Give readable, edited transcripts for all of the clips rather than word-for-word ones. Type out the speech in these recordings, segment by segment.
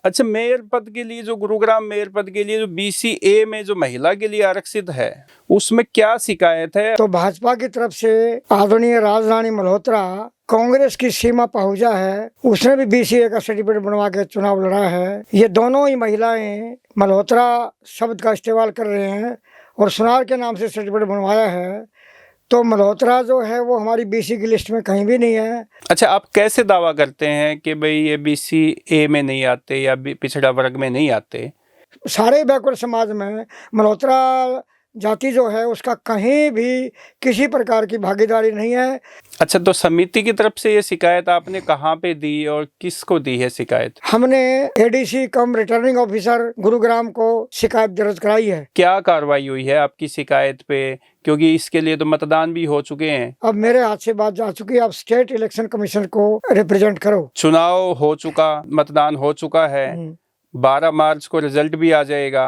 अच्छा, मेयर पद के लिए जो गुरुग्राम मेयर पद के लिए जो BCA में जो महिला के लिए आरक्षित है, उसमें क्या शिकायत है? तो भाजपा की तरफ से आदरणीय राजरानी मल्होत्रा कांग्रेस की सीमा पहुंचा है, उसने भी BCA का सर्टिफिकेट बनवा के चुनाव लड़ा है। ये दोनों ही महिलाएं मल्होत्रा शब्द का इस्तेमाल कर रहे हैं और सुनार के नाम से सर्टिफिकेट बनवाया है। तो मल्होत्रा जो है वो हमारी BC की लिस्ट में कहीं भी नहीं है। अच्छा, आप कैसे दावा करते हैं कि भाई ये BCA में नहीं आते या पिछड़ा वर्ग में नहीं आते? सारे बैकवर्ड समाज में मल्होत्रा जाति जो है उसका कहीं भी किसी प्रकार की भागीदारी नहीं है। अच्छा, तो समिति की तरफ से ये शिकायत आपने कहाँ पे दी और किसको दी है शिकायत? हमने ADC कम रिटर्निंग ऑफिसर गुरुग्राम को शिकायत दर्ज कराई है। क्या कार्रवाई हुई है आपकी शिकायत पे? क्योंकि इसके लिए तो मतदान भी हो चुके हैं। अब मेरे हाथ से बात जा चुकी है, आप स्टेट इलेक्शन कमीशन को रिप्रेजेंट करो। चुनाव हो चुका, मतदान हो चुका है, 12 मार्च को रिजल्ट भी आ जाएगा।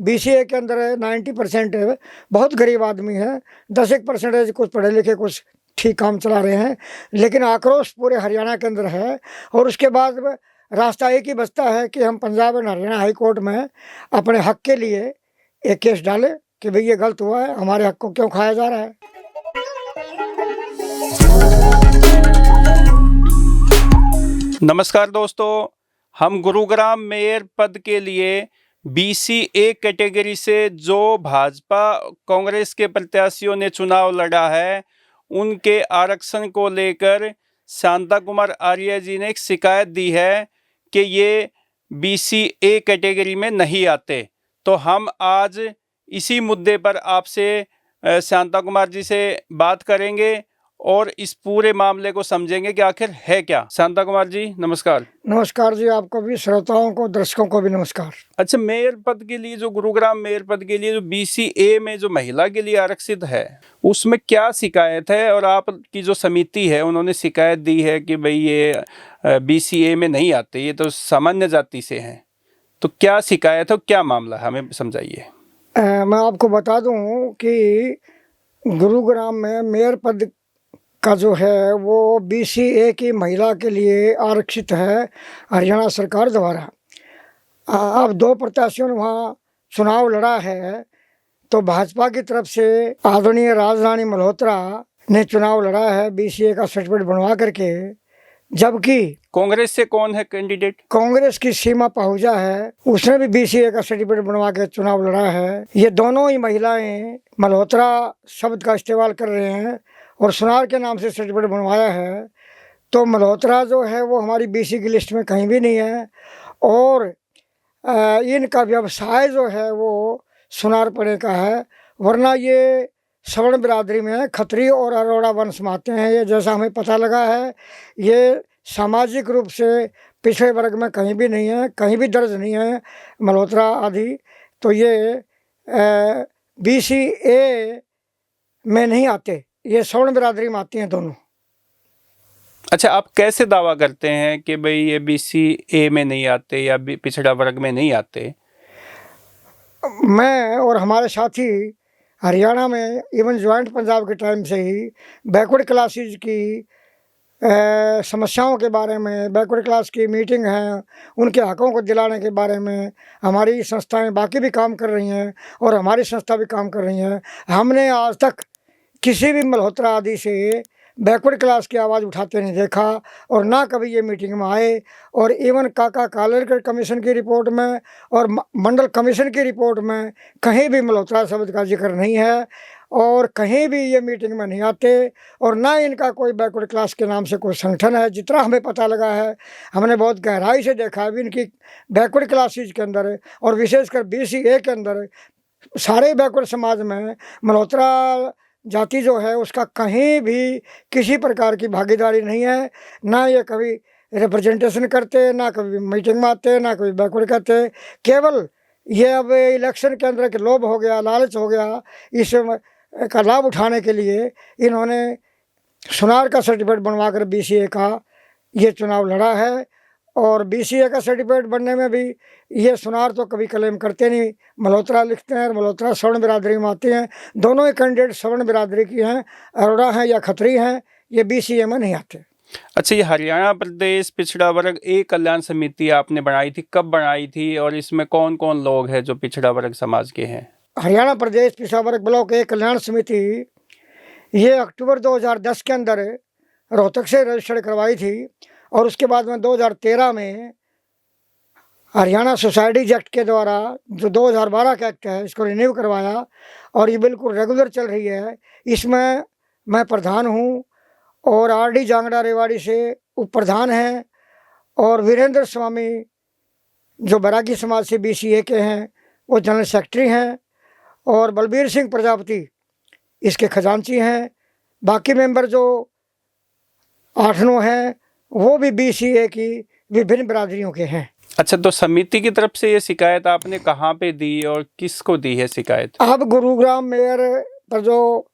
BCA के अंदर 90% है, बहुत गरीब आदमी है, 10% कुछ पढ़े लिखे कुछ ठीक काम चला रहे हैं, लेकिन आक्रोश पूरे हरियाणा के अंदर है। और उसके बाद रास्ता एक ही बचता है कि हम Punjab and Haryana high court में अपने हक के लिए एक केस डालें कि भाई ये गलत हुआ है, हमारे हक को क्यों खाया जा रहा है। नमस्कार दोस्तों, हम गुरुग्राम मेयर पद के लिए BCA कैटेगरी से जो भाजपा कांग्रेस के प्रत्याशियों ने चुनाव लड़ा है, उनके आरक्षण को लेकर शांता कुमार आर्य जी ने एक शिकायत दी है कि ये BCA कैटेगरी में नहीं आते। तो हम आज इसी मुद्दे पर आपसे शांता कुमार जी से बात करेंगे और इस पूरे मामले को समझेंगे कि आखिर है क्या। शांता कुमार जी नमस्कार। नमस्कार जी, आपको भी, श्रोताओं को, दर्शकों को भी नमस्कार। अच्छा, मेयर पद के लिए जो गुरुग्राम मेयर पद के लिए जो BCA में जो महिला के लिए आरक्षित है, उसमें क्या शिकायत है? और आपकी जो समिति है उन्होंने शिकायत दी है कि भाई ये BCA में नहीं आते, ये तो सामान्य जाति से हैं। तो क्या शिकायत है, क्या मामला है, हमें समझाइए। मैं आपको बता दूं कि गुरुग्राम में मेयर पद का जो है वो BCA की महिला के लिए आरक्षित है हरियाणा सरकार द्वारा। अब 2 प्रत्याशियों ने वहाँ चुनाव लड़ा है। तो भाजपा की तरफ से आदरणीय राजरानी मल्होत्रा ने चुनाव लड़ा है BCA का सर्टिफिकेट बनवा करके, जबकि कांग्रेस से कौन है कैंडिडेट? कांग्रेस की सीमा पहुंचा है, उसने भी BCA का सर्टिफिकेट बनवा के चुनाव लड़ा है। ये दोनों ही महिलाएं मल्होत्रा शब्द का इस्तेमाल कर रहे हैं और सुनार के नाम से सर्टिफिकेट बनवाया है। तो मल्होत्रा जो है वो हमारी BC की लिस्ट में कहीं भी नहीं है और इनका व्यवसाय जो है वो सुनार पड़े का है, वरना ये सवर्ण बिरादरी में है, खत्री और अरोड़ा वंश में आते हैं। ये जैसा हमें पता लगा है, ये सामाजिक रूप से पिछड़े वर्ग में कहीं भी नहीं है, कहीं भी दर्ज नहीं है मल्होत्रा आदि। तो ये BCA में नहीं आते, ये सवर्ण बिरादरी में आती हैं दोनों। अच्छा, आप कैसे दावा करते हैं कि भाई ये BCA में नहीं आते या पिछड़ा वर्ग में नहीं आते? मैं और हमारे साथी हरियाणा में इवन ज्वाइंट पंजाब के टाइम से ही बैकवर्ड क्लासेज की समस्याओं के बारे में, बैकवर्ड क्लास की मीटिंग है, उनके हकों को दिलाने के बारे में हमारी संस्थाएं बाकी भी काम कर रही हैं और हमारी संस्था भी काम कर रही है। हमने आज तक किसी भी मल्होत्रा आदि से बैकवर्ड क्लास की आवाज़ उठाते नहीं देखा और ना कभी ये मीटिंग में आए। और इवन काका कालेरकर कमीशन की रिपोर्ट में और मंडल कमीशन की रिपोर्ट में कहीं भी मल्होत्रा शब्द का जिक्र नहीं है और कहीं भी ये मीटिंग में नहीं आते और ना इनका कोई बैकवर्ड क्लास के नाम से कोई संगठन है। जितना हमें पता लगा है, हमने बहुत गहराई से देखा है भी इनकी बैकवर्ड क्लासेज के अंदर और विशेषकर BCA के अंदर सारे बैकवर्ड समाज में मल्होत्रा जाति जो है उसका कहीं भी किसी प्रकार की भागीदारी नहीं है। ना ये कभी रिप्रेजेंटेशन करते, ना कभी मीटिंग में आते, ना कभी बैकवर्ड करते। केवल ये अब इलेक्शन के अंदर के लोभ हो गया, लालच हो गया, इस का लाभ उठाने के लिए इन्होंने सुनार का सर्टिफिकेट बनवा कर BCA का ये चुनाव लड़ा है। और BCA का सर्टिफिकेट बनने में भी ये सुनार तो कभी क्लेम करते नहीं, मल्होत्रा लिखते हैं और मल्होत्रा सवर्ण बिरादरी में आते हैं। दोनों ही कैंडिडेट सवर्ण बिरादरी की हैं, अरोड़ा हैं या खत्री हैं, ये BCA में नहीं आते। अच्छा, ये हरियाणा प्रदेश पिछड़ा वर्ग एक कल्याण समिति आपने बनाई थी, कब बनाई थी और इसमें कौन कौन लोग हैं जो पिछड़ा वर्ग समाज के हैं? हरियाणा प्रदेश पिछड़ा वर्ग ब्लॉक एक कल्याण समिति ये अक्टूबर 2010 के अंदर रोहतक से रजिस्टर्ड करवाई थी और उसके बाद में 2013 में हरियाणा सोसाइटीज एक्ट के द्वारा जो 2012 का एक्ट है इसको रिन्यू करवाया और ये बिल्कुल रेगुलर चल रही है। इसमें मैं प्रधान हूँ और आरडी जांगड़ा रेवाड़ी से उप प्रधान हैं और वीरेंद्र स्वामी जो बैरागी समाज से BCA के हैं वो जनरल सेक्रेटरी हैं और बलबीर सिंह प्रजापति इसके खजांची हैं। बाकी मेंबर जो 8-9 हैं वो भी BCA की विभिन्न बिरादरियों के हैं। अच्छा, तो समिति की तरफ से ये शिकायत आपने कहाँ पे दी और किसको दी है शिकायत? अब गुरुग्राम मेयर पर जो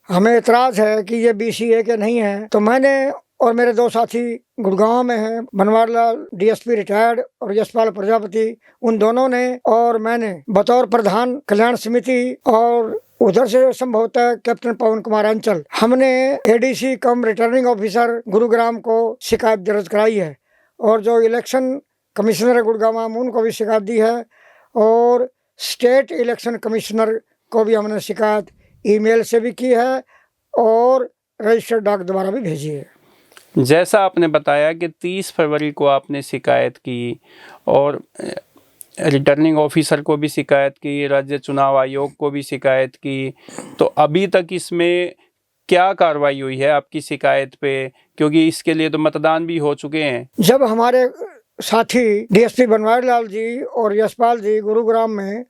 हमें एतराज़ है कि ये BCA के नहीं हैं, तो मैंने और मेरे 2 साथी गुड़गांव में हैं, मनवार लाल DSP रिटायर्ड और यशपाल प्रजापति, उन दोनों ने और मैंने बतौर प्रधान कल्याण समिति और उधर से संभवतः कैप्टन पवन कुमार अंचल हमने ADC कम रिटर्निंग ऑफिसर गुरुग्राम को शिकायत दर्ज कराई है और जो इलेक्शन कमिश्नर गुड़गांव उनको भी शिकायत दी है और स्टेट इलेक्शन कमिश्नर को भी हमने शिकायत ईमेल से भी की है और रजिस्टर्ड डाक द्वारा भी भेजी है। जैसा आपने बताया कि 30 फरवरी को आपने शिकायत की और रिटर्निंग ऑफिसर को भी शिकायत की, राज्य चुनाव आयोग को भी शिकायत की, तो अभी तक इसमें क्या कार्रवाई हुई है आपकी शिकायत पे? क्योंकि इसके लिए तो मतदान भी हो चुके हैं। जब हमारे साथी DSP बनवारी लाल जी और यशपाल जी गुरुग्राम में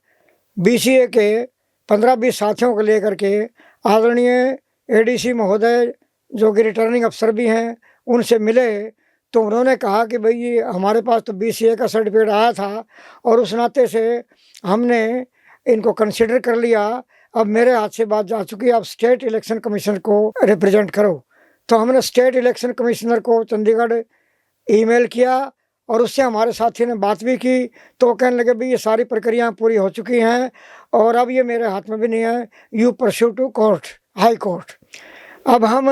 BCA के 15-20 साथियों को लेकर के आदरणीय ADC महोदय जो कि रिटर्निंग अफसर भी हैं उनसे मिले तो उन्होंने कहा कि भाई ये हमारे पास तो BCA का सर्टिफिकेट आया था और उस नाते से हमने इनको कंसिडर कर लिया। अब मेरे हाथ से बात जा चुकी है, आप स्टेट इलेक्शन कमिश्नर को रिप्रेजेंट करो। तो हमने स्टेट इलेक्शन कमिश्नर को चंडीगढ़ ईमेल किया और उससे हमारे साथी ने बात भी की तो कहने लगे भाई ये सारी प्रक्रियाएं पूरी हो चुकी हैं और अब ये मेरे हाथ में भी नहीं है, you pursue to court, high court. अब हम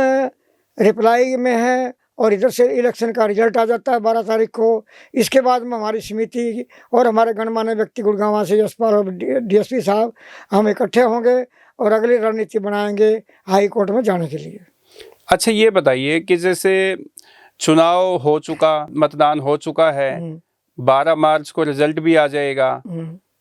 रिप्लाई में हैं और इधर से इलेक्शन का रिजल्ट आ जाता है 12 तारीख को। इसके बाद में हमारी समिति और हमारे गणमान्य व्यक्ति गुड़गांव से यशपाल और DSP साहब हम इकट्ठे होंगे और अगली रणनीति बनाएंगे हाई कोर्ट में जाने के लिए। अच्छा, ये बताइए कि जैसे चुनाव हो चुका, मतदान हो चुका है, 12 मार्च को रिजल्ट भी आ जाएगा,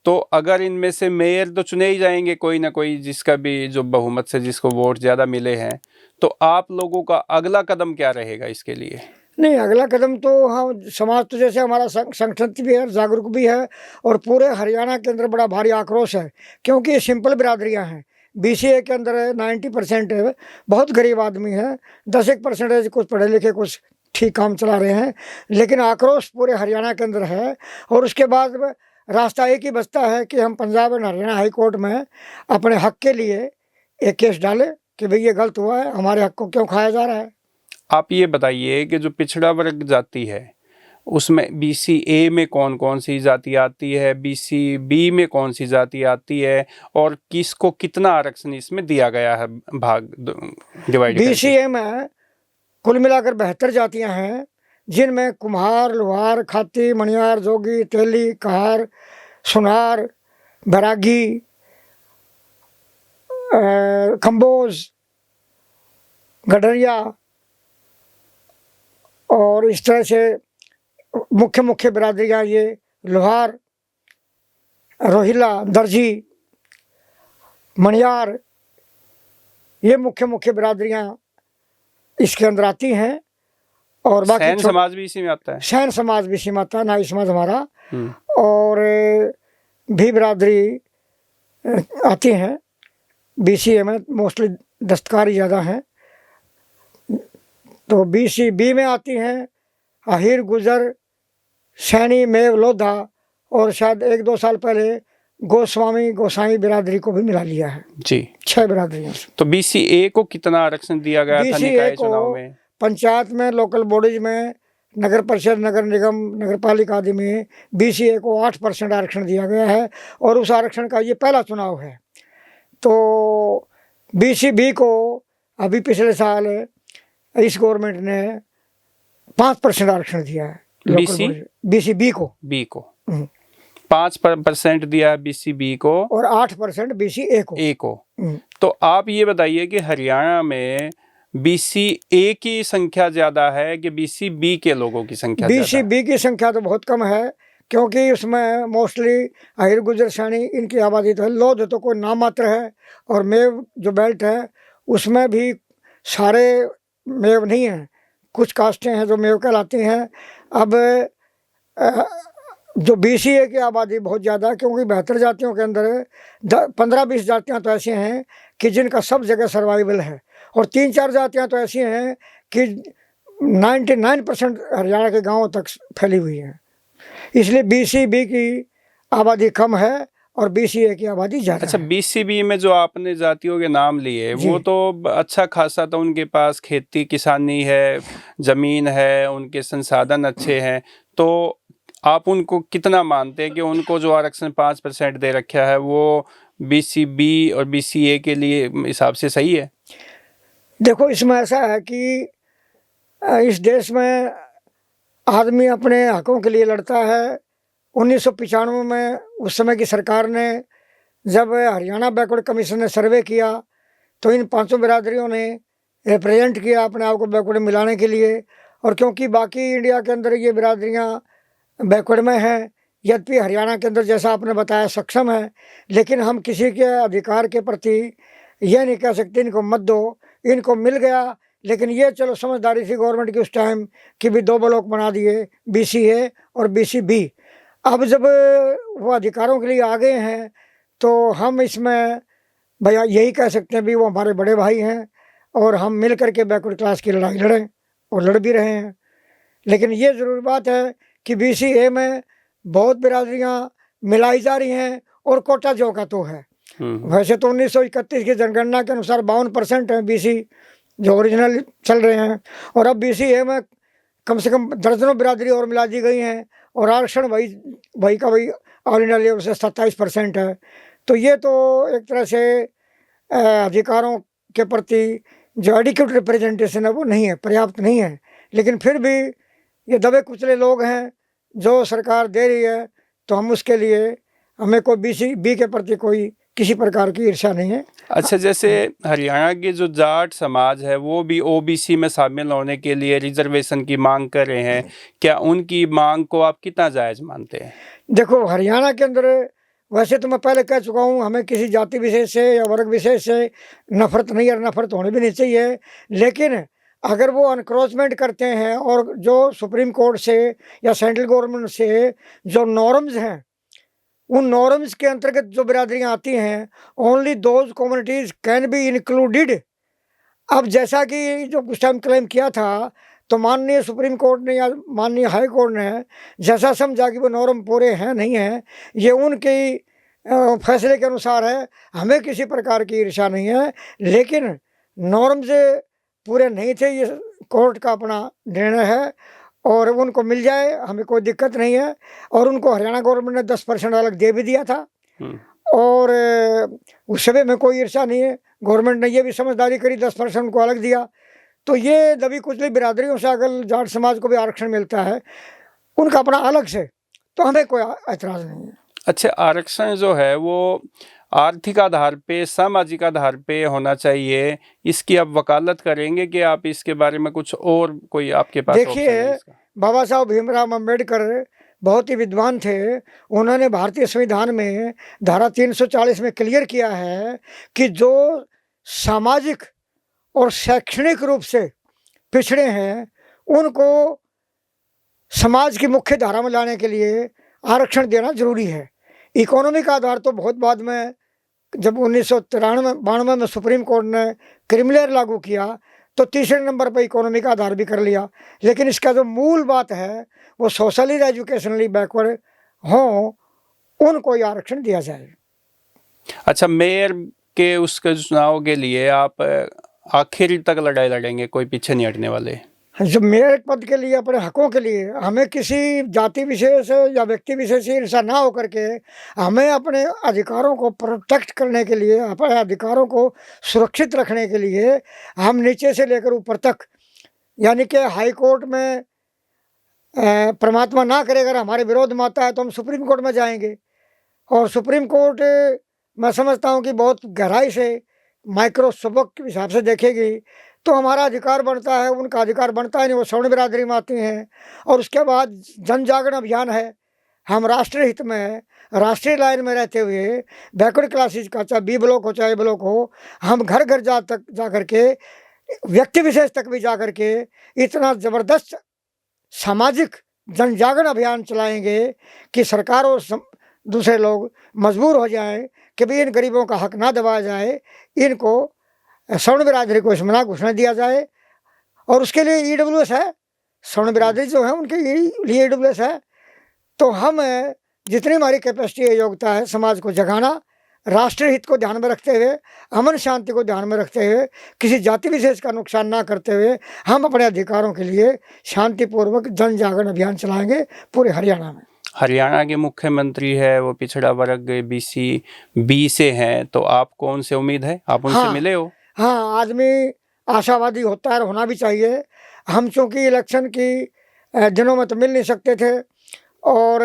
तो अगर इनमें से मेयर तो चुने ही जाएंगे कोई ना कोई, जिसका भी जो बहुमत से जिसको वोट ज़्यादा मिले हैं, तो आप लोगों का अगला कदम क्या रहेगा इसके लिए? नहीं, अगला कदम तो हम समाज तो जैसे हमारा संगठन भी है, जागरूक भी है और पूरे हरियाणा के अंदर बड़ा भारी आक्रोश है क्योंकि ये सिंपल बिरादरियां हैं। BCA के अंदर 90% है, बहुत गरीब आदमी है, 10% कुछ पढ़े लिखे कुछ ठीक काम चला रहे हैं, लेकिन आक्रोश पूरे हरियाणा के अंदर है। और उसके बाद रास्ता एक ही बचता है कि हम Punjab and Haryana high court में अपने हक के लिए एक केस डालें कि भाई ये गलत हुआ है, हमारे हक को क्यों खाया जा रहा है। आप ये बताइए कि जो पिछड़ा वर्ग जाति है उसमें BCA में कौन कौन सी जाति आती है, BCB में कौन सी जाति आती है और किसको कितना आरक्षण इसमें दिया गया है भाग डिवाइड करके? BCA में कुल मिलाकर 72 जातियां हैं जिनमें कुम्हार, लोहार, खाती, मणियार, जोगी, तेली, कहार, सुनार, बैरागी, खम्बोज, गडरिया और इस तरह से मुख्य बिरादरियाँ ये लोहार, रोहिला, दर्जी, मणियार, ये मुख्य बिरादरियाँ इसके अंदर आती हैं। और बाकी सैन समाज भी इसी में आता है? सैन समाज भी इसी में आता है, नाई समाज हमारा और भी बिरादरी आती हैं। BCA में मोस्टली दस्तकारी ज़्यादा हैं, तो BCB में आती हैं आहिर, गुजर, सैनी, मेव, लोधा और शायद 1-2 साल पहले गोस्वामी, गोसाई बिरादरी को भी मिला लिया है जी, 6 बिरादरियों से। तो BCA को कितना आरक्षण दिया गया था निकाय चुनाव में? पंचायत में, लोकल बॉडीज में, नगर परिषद, नगर निगम, नगर पालिका आदि में BCA को 8% आरक्षण दिया गया है और उस आरक्षण का ये पहला चुनाव है। तो BCB को अभी पिछले साल इस गवर्नमेंट ने 5% आरक्षण दिया है BC? BC बी को। बी को हम्म। 5% दिया है BC बी को और 8% BC ए को। ए को। तो आप ये बताइए कि हरियाणा में BC ए की संख्या ज्यादा है कि BC बी के लोगों की संख्या ज्यादा BC है? बी की संख्या तो बहुत कम है, क्योंकि उसमें मोस्टली अहिर गुजर सैनी इनकी आबादी तो है। लोध तो कोई नाम मात्र है, और मेव जो बेल्ट है उसमें भी सारे मेव नहीं हैं, कुछ कास्टें हैं जो मेव कहलाती हैं। अब जो BCA की आबादी बहुत ज़्यादा है, क्योंकि 72 जातियों के अंदर 15-20 जातियाँ तो ऐसी हैं कि जिनका सब जगह सर्वाइवल है, और 3-4 जातियाँ तो ऐसी हैं कि 99% हरियाणा के गांवों तक फैली हुई हैं। इसलिए BC बी की आबादी कम है और BCA की आबादी ज़्यादा अच्छा, है। BC बी में जो आपने जातियों के नाम लिए वो तो अच्छा खासा, तो उनके पास खेती किसानी है, जमीन है, उनके संसाधन अच्छे हैं, तो आप उनको कितना मानते हैं कि उनको जो आरक्षण 5% दे रखा है वो BC बी और BCA के लिए हिसाब से सही है? देखो, इसमें ऐसा है कि इस देश में आदमी अपने हकों के लिए लड़ता है। 1995 में उस समय की सरकार ने, जब हरियाणा बैकवर्ड कमीशन ने सर्वे किया, तो इन 5 बिरादरियों ने रिप्रेजेंट किया अपने आप को बैकवर्ड में मिलाने के लिए। और क्योंकि बाकी इंडिया के अंदर ये बिरादरियाँ बैकवर्ड में हैं, यद्यपि हरियाणा के अंदर जैसा आपने बताया सक्षम है, लेकिन हम किसी के अधिकार के प्रति यह नहीं कह सकते इनको मत दो, इनको मिल गया। लेकिन ये चलो समझदारी थी गवर्नमेंट की उस टाइम कि भी 2 ब्लॉक बना दिए, BCA और BC बी। अब जब वो अधिकारों के लिए आ गए हैं, तो हम इसमें भैया यही कह सकते हैं भी वो हमारे बड़े भाई हैं, और हम मिल करके बैकवर्ड क्लास की लड़ाई लड़ें, और लड़ भी रहे हैं। लेकिन ये ज़रूर बात है कि BCA में बहुत बिरादरियाँ मिलाई जा रही हैं, और कोटा जो का तो है। वैसे तो 1931 की जनगणना के अनुसार 52% है BC जो ओरिजिनल चल रहे हैं, और अब BCA में कम से कम दर्जनों बिरादरी और मिला दी गई हैं, और आरक्षण वही का वही ऑल इंडिया लेवल से 27% है। तो ये तो एक तरह से अधिकारों के प्रति जो एडिक्वेट रिप्रेजेंटेशन है वो नहीं है, पर्याप्त नहीं है। लेकिन फिर भी ये दबे कुचले लोग हैं, जो सरकार दे रही है, तो हम उसके लिए, हमें कोई BC बी के प्रति कोई किसी प्रकार की ईर्ष्या नहीं है। अच्छा, जैसे हरियाणा के जो जाट समाज है वो भी OBC में शामिल होने के लिए रिजर्वेशन की मांग कर रहे हैं, क्या उनकी मांग को आप कितना जायज मानते हैं? देखो, हरियाणा के अंदर वैसे तो मैं पहले कह चुका हूँ, हमें किसी जाति विशेष से या वर्ग विशेष से नफरत नहीं, और नफरत होनी भी नहीं चाहिए। लेकिन अगर वो अनक्रोचमेंट करते हैं, और जो सुप्रीम कोर्ट से या सेंट्रल गवर्नमेंट से जो नॉर्म्स हैं, उन नॉर्म्स के अंतर्गत जो बिरादरियाँ आती हैं, only those communities can be included. अब जैसा कि जो कुछ टाइम क्लेम किया था, तो माननीय सुप्रीम कोर्ट ने या माननीय हाई कोर्ट ने जैसा समझा कि वो नॉर्म पूरे हैं नहीं हैं, ये उनके फैसले के अनुसार है। हमें किसी प्रकार की ईर्ष्या नहीं है, लेकिन नॉर्म्स पूरे नहीं थे, ये कोर्ट का अपना निर्णय है, और उनको मिल जाए हमें कोई दिक्कत नहीं है। और उनको हरियाणा गवर्नमेंट ने 10% अलग दे भी दिया था, और उस समय में कोई ईर्ष्या नहीं है। गवर्नमेंट ने ये भी समझदारी करी, 10% को अलग दिया। तो ये दबी कुचली बिरादरियों से अगर जाट समाज को भी आरक्षण मिलता है उनका अपना अलग से, तो हमें कोई ऐतराज़ नहीं है। अच्छा, आरक्षण जो है वो आर्थिक आधार पे, सामाजिक आधार पे होना चाहिए, इसकी आप वकालत करेंगे कि आप इसके बारे में कुछ और कोई आपके पास ऑप्शन है देखिए, इसका? बाबा साहब भीमराव अम्बेडकर बहुत ही विद्वान थे। उन्होंने भारतीय संविधान में धारा 340 में क्लियर किया है कि जो सामाजिक और शैक्षणिक रूप से पिछड़े हैं, उनको समाज की मुख्य धारा में लाने के लिए आरक्षण देना जरूरी है। इकोनॉमी का आधार तो बहुत बाद में, जब 1992 में सुप्रीम कोर्ट ने क्रिमिनल लागू किया, तो तीसरे नंबर पर इकोनॉमी का आधार भी कर लिया। लेकिन इसका जो मूल बात है वो सोशली एजुकेशनली बैकवर्ड हों, उनको ही आरक्षण दिया जाए। अच्छा, मेयर के उसके चुनाव के लिए आप आखिर तक लड़ाई लड़ेंगे, कोई पीछे नहीं हटने वाले? जो मेयर पद के लिए, अपने हकों के लिए, हमें किसी जाति विशेष या व्यक्ति विशेष से ईर्ष्या ना होकर के, हमें अपने अधिकारों को प्रोटेक्ट करने के लिए, अपने अधिकारों को सुरक्षित रखने के लिए, हम नीचे से लेकर ऊपर तक, यानी कि हाई कोर्ट में परमात्मा ना करे अगर हमारे विरोध में आता है तो हम सुप्रीम कोर्ट में जाएंगे। और सुप्रीम कोर्ट मैं समझता हूँ कि बहुत गहराई से माइक्रोस्कोप के हिसाब से देखेगी तो हमारा अधिकार बनता है, उनका अधिकार बनता है नहीं, वो सवर्ण बिरादरी में आती हैं। और उसके बाद जन जागरण अभियान है, हम राष्ट्रीय हित में राष्ट्रीय लाइन में रहते हुए बैकवर्ड क्लासेज का चाहे बी ब्लॉक हो चाहे ए ब्लॉक हो, हम घर घर जा कर के व्यक्ति विशेष तक भी जा कर के इतना ज़बरदस्त सामाजिक जन जागरण अभियान चलाएंगे कि सरकार और दूसरे लोग मजबूर हो जाएं कि भाई इन गरीबों का हक ना दबाया जाए, इनको सवर्ण बिरादरी को इसमें ना घुसने दिया जाए। और उसके लिए EWS है, सवर्ण बिरादरी जो है उनके लिए EWS है। तो हम जितनी हमारी कैपेसिटी है, योग्यता है, समाज को जगाना, राष्ट्रीय हित को ध्यान में रखते हुए, अमन शांति को ध्यान में रखते हुए, किसी जाति विशेष का नुकसान ना करते हुए हम अपने अधिकारों के लिए शांतिपूर्वक जन जागरण अभियान चलाएंगे पूरे हरियाणा में। हरियाणा के मुख्यमंत्री है वो पिछड़ा वर्ग BC B से हैं, तो आपको उनसे उम्मीद है, आप उनसे मिले हो? हाँ, आदमी आशावादी होता है और होना भी चाहिए। हम चूँकि इलेक्शन की दिनों में तो मिल नहीं सकते थे और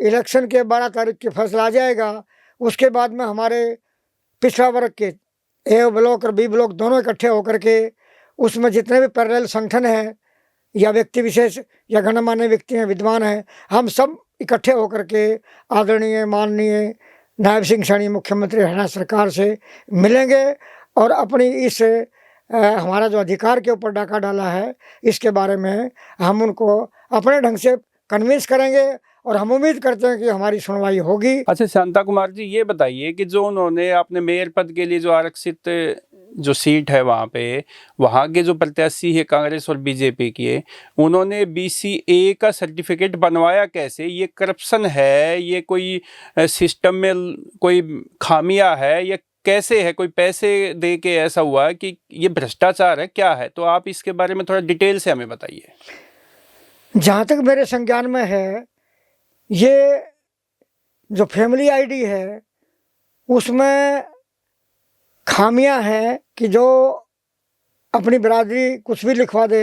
इलेक्शन के 12 तारीख के फैसला आ जाएगा, उसके बाद में हमारे पिछड़ा वर्ग के A ब्लॉक और B ब्लॉक दोनों इकट्ठे होकर के उसमें जितने भी पैरेलल संगठन हैं या व्यक्ति विशेष या गणमान्य व्यक्ति हैं, विद्वान हैं, हम सब इकट्ठे होकर के आदरणीय माननीय नायब सिंह सैनी मुख्यमंत्री हरियाणा सरकार से मिलेंगे और अपनी इस हमारा जो अधिकार के ऊपर डाका डाला है इसके बारे में हम उनको अपने ढंग से कन्विंस करेंगे और हम उम्मीद करते हैं कि हमारी सुनवाई होगी। अच्छा शांता कुमार जी, ये बताइए कि जो उन्होंने अपने मेयर पद के लिए जो आरक्षित जो सीट है वहाँ के जो प्रत्याशी है कांग्रेस और बीजेपी के, उन्होंने BCA का सर्टिफिकेट बनवाया कैसे? ये करप्शन है, ये कोई सिस्टम में कोई खामियां है, या कैसे है? कोई पैसे दे के ऐसा हुआ कि ये भ्रष्टाचार है, क्या है? तो आप इसके बारे में थोड़ा डिटेल से हमें बताइए। जहाँ तक मेरे संज्ञान में है, ये जो फैमिली आईडी है उसमें खामियां हैं कि जो अपनी बिरादरी कुछ भी लिखवा दे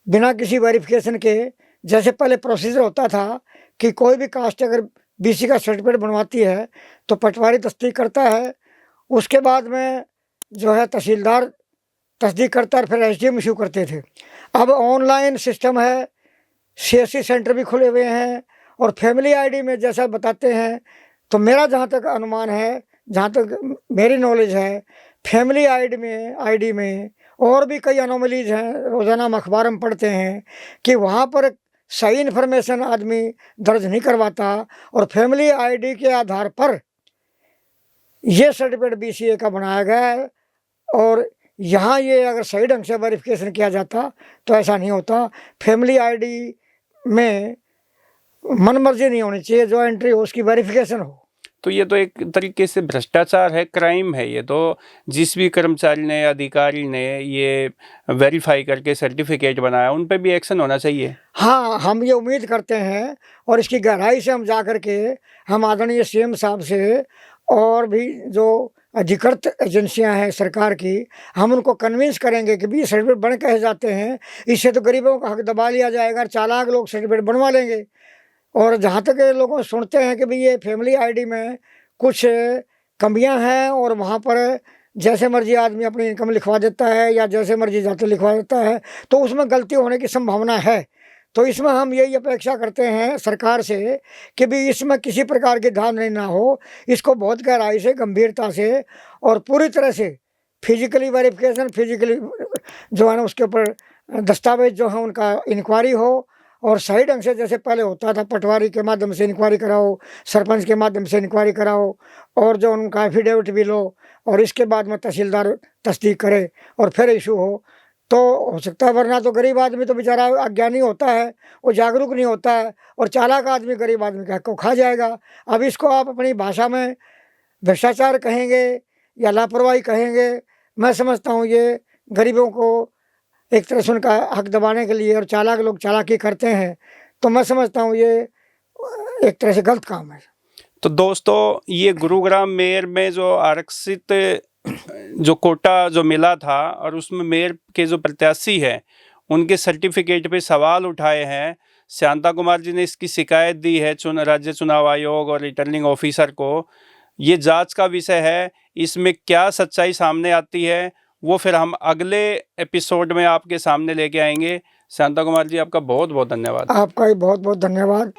बिना किसी वेरिफिकेशन के। जैसे पहले प्रोसीजर होता था कि कोई भी कास्ट अगर BC का सर्टिफिकेट बनवाती है तो पटवारी तस्दीक करता है, उसके बाद में जो है तहसीलदार तस्दीक करता है, फिर SDM इशू करते थे। अब ऑनलाइन सिस्टम है, CSC सेंटर भी खुले हुए हैं और फैमिली आईडी में जैसा बताते हैं, तो मेरा जहाँ तक अनुमान है, जहाँ तक मेरी नॉलेज है, फैमिली आईडी में और भी कई अनोमलीज हैं। रोज़ाना हम अखबार में पढ़ते हैं कि वहाँ पर सही इन्फॉर्मेशन आदमी दर्ज नहीं करवाता और फैमिली आईडी के आधार पर ये सर्टिफिकेट BCA का बनाया गया है। और यहाँ ये अगर सही ढंग से वेरिफिकेशन किया जाता तो ऐसा नहीं होता। फैमिली आईडी में मन मर्जी नहीं होनी चाहिए, जो एंट्री हो उसकी वेरिफिकेशन हो। तो ये तो एक तरीके से भ्रष्टाचार है, क्राइम है ये तो। जिस भी कर्मचारी ने, अधिकारी ने ये वेरीफाई करके सर्टिफिकेट बनाया, उन पे भी एक्शन होना चाहिए। हाँ, हम ये उम्मीद करते हैं और इसकी गहराई से हम जा कर के हम आदरणीय CM साहब से और भी जो अधिकृत एजेंसियां हैं सरकार की, हम उनको कन्विंस करेंगे कि भी सर्टिफिकेट बन कहे जाते हैं, इससे तो गरीबों का हक दबा लिया जाएगा, चालाक लोग सर्टिफिकेट बनवा लेंगे। और जहाँ तक लोगों सुनते हैं कि भाई ये फैमिली आईडी में कुछ कमियां हैं और वहाँ पर जैसे मर्जी आदमी अपनी इनकम लिखवा देता है या जैसे मर्जी जाते लिखवा देता है, तो उसमें गलती होने की संभावना है। तो इसमें हम यही अपेक्षा करते हैं सरकार से कि भी इसमें किसी प्रकार की धांधली ना हो, इसको बहुत गहराई से, गंभीरता से और पूरी तरह से फिजिकली वेरिफिकेशन, फिजिकली जो है ना उसके ऊपर दस्तावेज जो है उनका इंक्वायरी हो और सही ढंग से जैसे पहले होता था, पटवारी के माध्यम से इंक्वायरी कराओ, सरपंच के माध्यम से इंक्वायरी कराओ और जो उनका एफिडेविट भी लो और इसके बाद में तहसीलदार तस्दीक करे और फिर इशू हो सकता है। वरना तो गरीब आदमी तो बेचारा अज्ञानी होता है, वो जागरूक नहीं होता है और चालाक आदमी गरीब आदमी के हक को खा जाएगा। अब इसको आप अपनी भाषा में भ्रष्टाचार कहेंगे या लापरवाही कहेंगे, मैं समझता हूँ ये गरीबों को एक तरह से उनका हक दबाने के लिए और चालाक लोग चालाकी करते हैं, तो मैं समझता हूँ ये एक तरह से गलत काम है। तो दोस्तों, ये गुरुग्राम मेयर में जो आरक्षित जो कोटा जो मिला था और उसमें मेयर के जो प्रत्याशी हैं उनके सर्टिफिकेट पे सवाल उठाए हैं शांता कुमार जी ने इसकी शिकायत दी है राज्य चुनाव आयोग और रिटर्निंग ऑफिसर को। ये जांच का विषय है, इसमें क्या सच्चाई सामने आती है वो फिर हम अगले एपिसोड में आपके सामने लेके आएंगे। शांता कुमार जी, आपका बहुत बहुत धन्यवाद। आपका भी बहुत बहुत धन्यवाद।